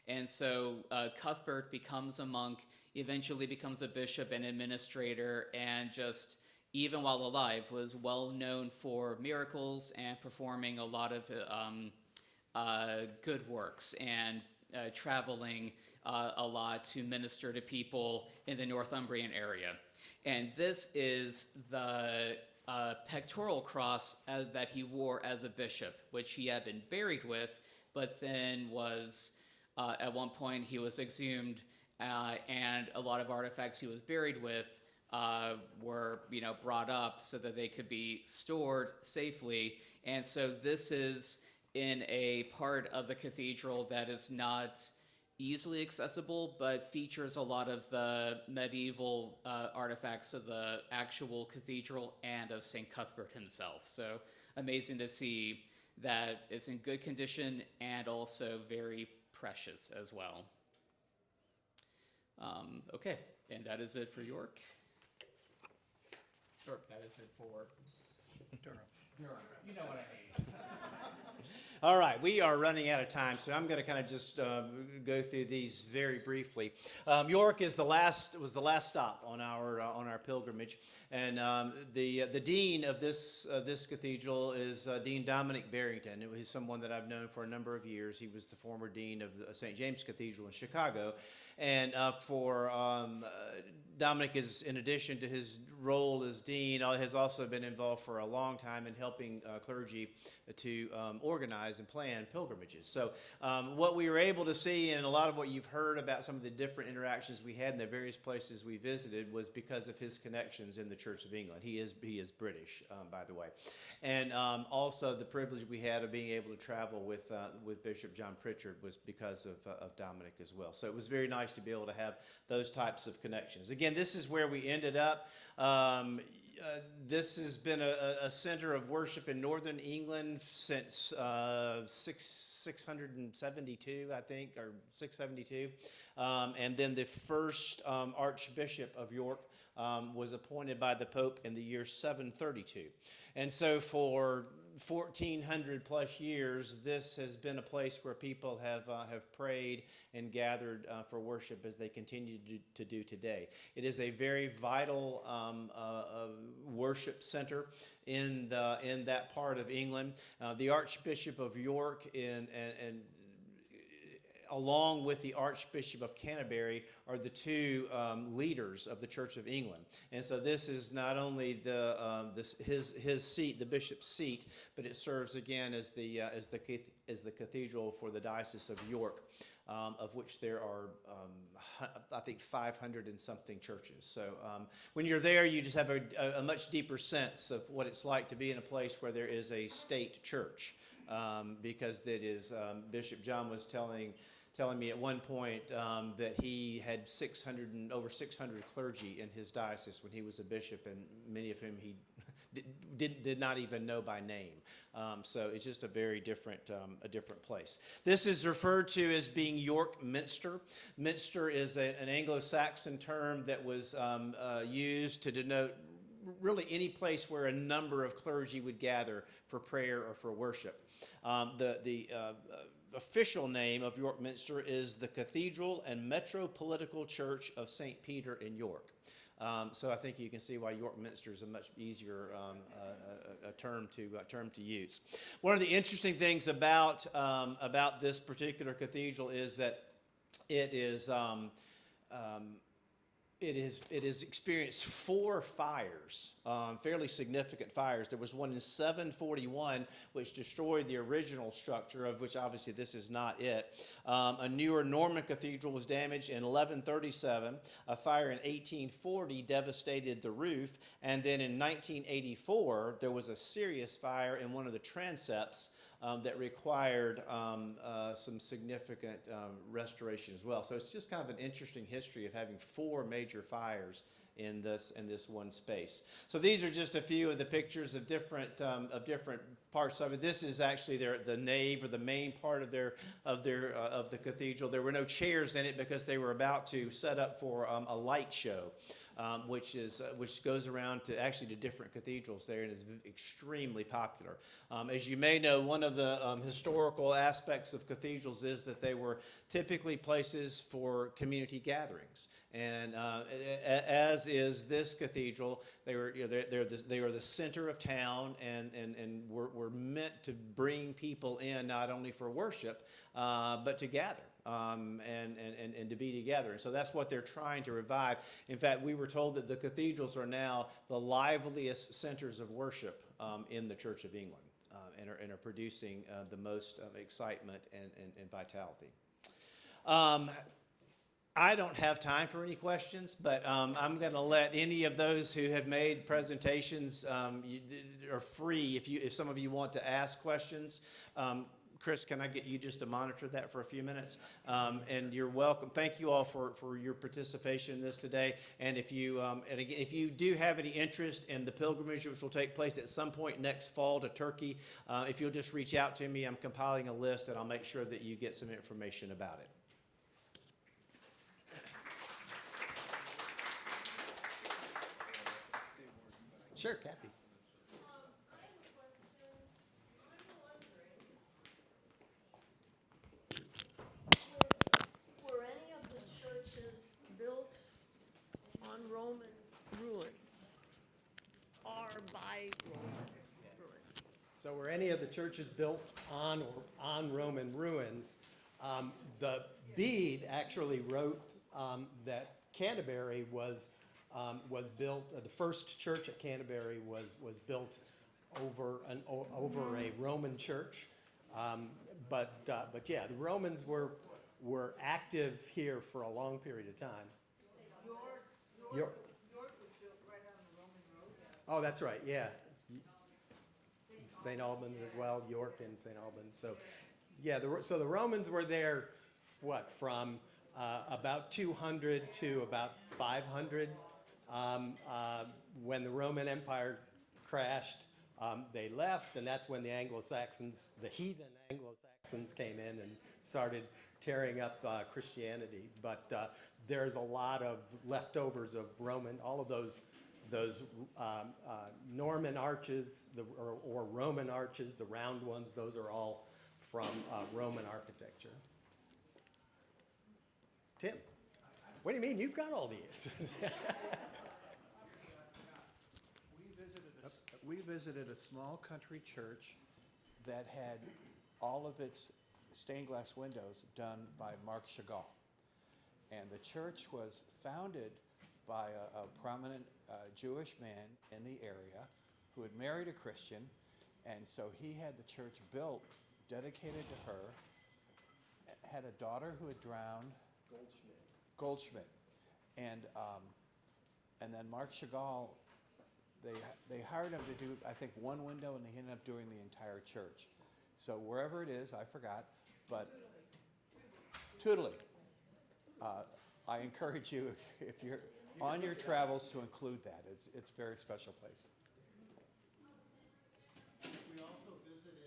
And so Cuthbert becomes a monk, eventually becomes a bishop and administrator, and just, even while alive, was well known for miracles and performing a lot of good works, and traveling a lot to minister to people in the Northumbrian area. And this is the pectoral cross that he wore as a bishop, which he had been buried with, but then was, at one point, he was exhumed, and a lot of artifacts he was buried with were, brought up so that they could be stored safely. And so this is in a part of the cathedral that is not easily accessible, but features a lot of the medieval artifacts of the actual cathedral and of St. Cuthbert himself. So amazing to see that it's in good condition and also very precious as well. Okay, and that is it for York. Or that is it for Durham. You know what I mean. All right, we are running out of time, so I'm going to kind of just go through these very briefly. York was the last stop on our pilgrimage, and the dean of this cathedral is Dean Dominic Barrington. It was someone that I've known for a number of years. He was the former dean of the St. James Cathedral in Chicago, and for Dominic is, in addition to his role as dean, has also been involved for a long time in helping clergy to organize and plan pilgrimages. So what we were able to see, and a lot of what you've heard about some of the different interactions we had in the various places we visited, was because of his connections in the Church of England. He is British, by the way. And also the privilege we had of being able to travel with Bishop John Pritchard was because of Dominic as well. So it was very nice to be able to have those types of connections. Again, this is where we ended up. This has been a center of worship in northern England since 672, I think, or 672. And then the first Archbishop of York was appointed by the Pope in the year 732. And so for 1400 plus years, this has been a place where people have prayed and gathered for worship as they continue to do today. It is a very vital worship center in that part of England. The Archbishop of York and along with the Archbishop of Canterbury, are the two leaders of the Church of England. And so this is not only his seat, the bishop's seat, but it serves again as the cathedral for the Diocese of York, of which there are, I think, 500 and something churches. So when you're there, you just have a much deeper sense of what it's like to be in a place where there is a state church. Because that is, Bishop John was telling me at one point that he had over 600 clergy in his diocese when he was a bishop, and many of whom he did not even know by name. So it's just a very different place. This is referred to as being York Minster. Minster is an Anglo-Saxon term that was used to denote really any place where a number of clergy would gather for prayer or for worship. The official name of York Minster is the Cathedral and Metropolitical Church of St. Peter in York. So I think you can see why York Minster is a much easier term to use. One of the interesting things about this particular cathedral is that it has experienced 4 fires, fairly significant fires. There was one in 741, which destroyed the original structure, of which obviously this is not it. A newer Norman cathedral was damaged in 1137. A fire in 1840 devastated the roof. And then in 1984, there was a serious fire in one of the transepts that required some significant restoration as well. So it's just kind of an interesting history of having 4 major fires in this one space. So these are just a few of the pictures of different parts of it. This is actually the nave, or the main part of the cathedral. There were no chairs in it because they were about to set up for a light show. Which goes around to different cathedrals there, and is extremely popular. As you may know, one of the historical aspects of cathedrals is that they were typically places for community gatherings, and as is this cathedral, they were the center of town, and were meant to bring people in not only for worship but to gather. And to be together. And so that's what they're trying to revive. In fact, we were told that the cathedrals are now the liveliest centers of worship in the Church of England, and are producing the most excitement and vitality. I don't have time for any questions, but I'm going to let any of those who have made presentations are free if some of you want to ask questions. Chris, can I get you just to monitor that for a few minutes? And you're welcome. Thank you all for your participation in this today. And if you again, if you do have any interest in the pilgrimage, which will take place at some point next fall to Turkey, if you'll just reach out to me, I'm compiling a list, and I'll make sure that you get some information about it. Sure, Kathy. Were any of the churches built on Roman ruins or by Roman ruins? So were any of the churches built on Roman ruins? The Bede actually wrote that Canterbury was built. The first church at Canterbury was built over a Roman church. But yeah, the Romans were active here for a long period of time. York was built right on the Roman road. Oh, that's right. Yeah. St. Albans as well, York and St. Albans. So, yeah. So the Romans were there, from about 200 to about 500. When the Roman Empire crashed, they left, and that's when the Anglo-Saxons, the heathen Anglo-Saxons, came in and started tearing up Christianity. But there's a lot of leftovers of Roman. All of those Norman arches, or Roman arches, the round ones, those are all from Roman architecture. Tim, what do you mean? You've got all these. We visited a small country church that had all of its stained glass windows done by Marc Chagall. And the church was founded by a prominent Jewish man in the area who had married a Christian, and so he had the church built, dedicated to her, had a daughter who had drowned. Goldschmidt. And then Marc Chagall, they hired him to do, I think, one window, and he ended up doing the entire church. So wherever it is, I forgot, but Tudely. I encourage you, if you're on your travels, to include that. It's a very special place. We also visited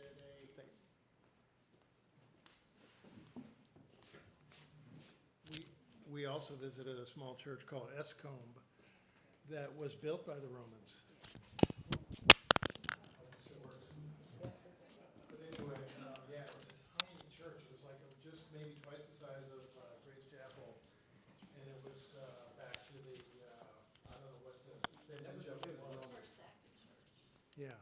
we also visited a small church called Escombe that was built by the Romans. But anyway, yeah, it was a tiny church. It was like just maybe twice the size of Grace Chapel, and it was back to the I don't know what the vintage of it was. Yeah.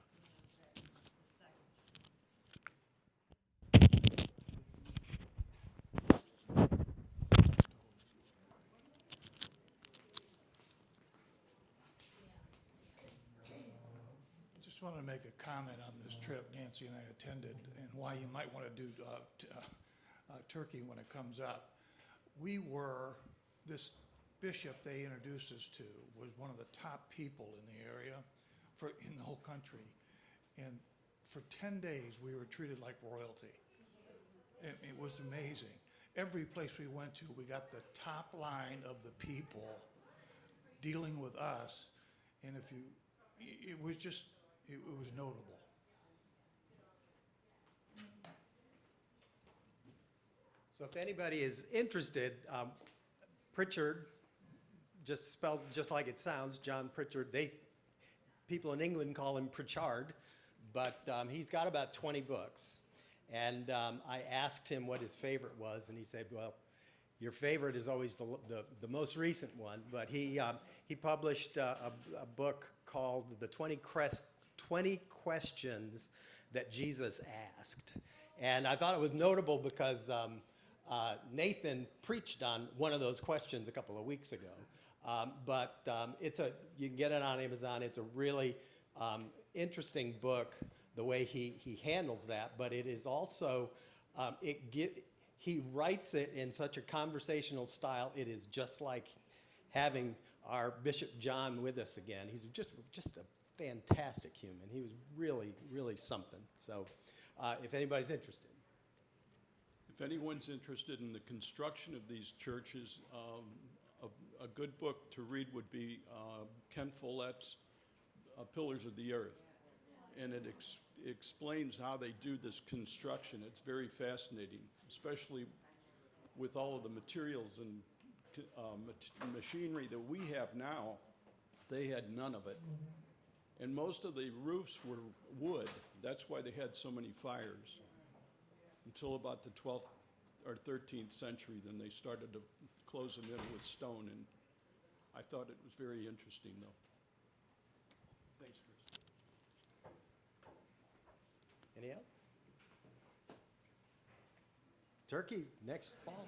I just wanted to make a comment on this trip Nancy and I attended and why you might want to do Turkey when it comes up. This bishop they introduced us to was one of the top people in the area, in the whole country. And for 10 days, we were treated like royalty. It was amazing. Every place we went to, we got the top line of the people dealing with us. And it was notable. So if anybody is interested, Pritchard, just spelled just like it sounds, John Pritchard, people in England call him Pritchard, but he's got about 20 books. And I asked him what his favorite was, and he said, well, your favorite is always the most recent one, but he published a book called The 20 Questions That Jesus Asked. And I thought it was notable because Nathan preached on one of those questions a couple of weeks ago. You can get it on Amazon. It's a really interesting book, the way he handles that, but it is also, he writes it in such a conversational style. It is just like having our Bishop John with us again. He's just a fantastic human. He was really, really something. So if anybody's interested. If anyone's interested in the construction of these churches, a good book to read would be Ken Follett's Pillars of the Earth. And it explains how they do this construction. It's very fascinating, especially with all of the materials and machinery that we have now. They had none of it. And most of the roofs were wood. That's why they had so many fires. Until about the 12th or 13th century, then they started to close them in with stone. And I thought it was very interesting, though. Thanks, Chris. Any else? Turkey next fall.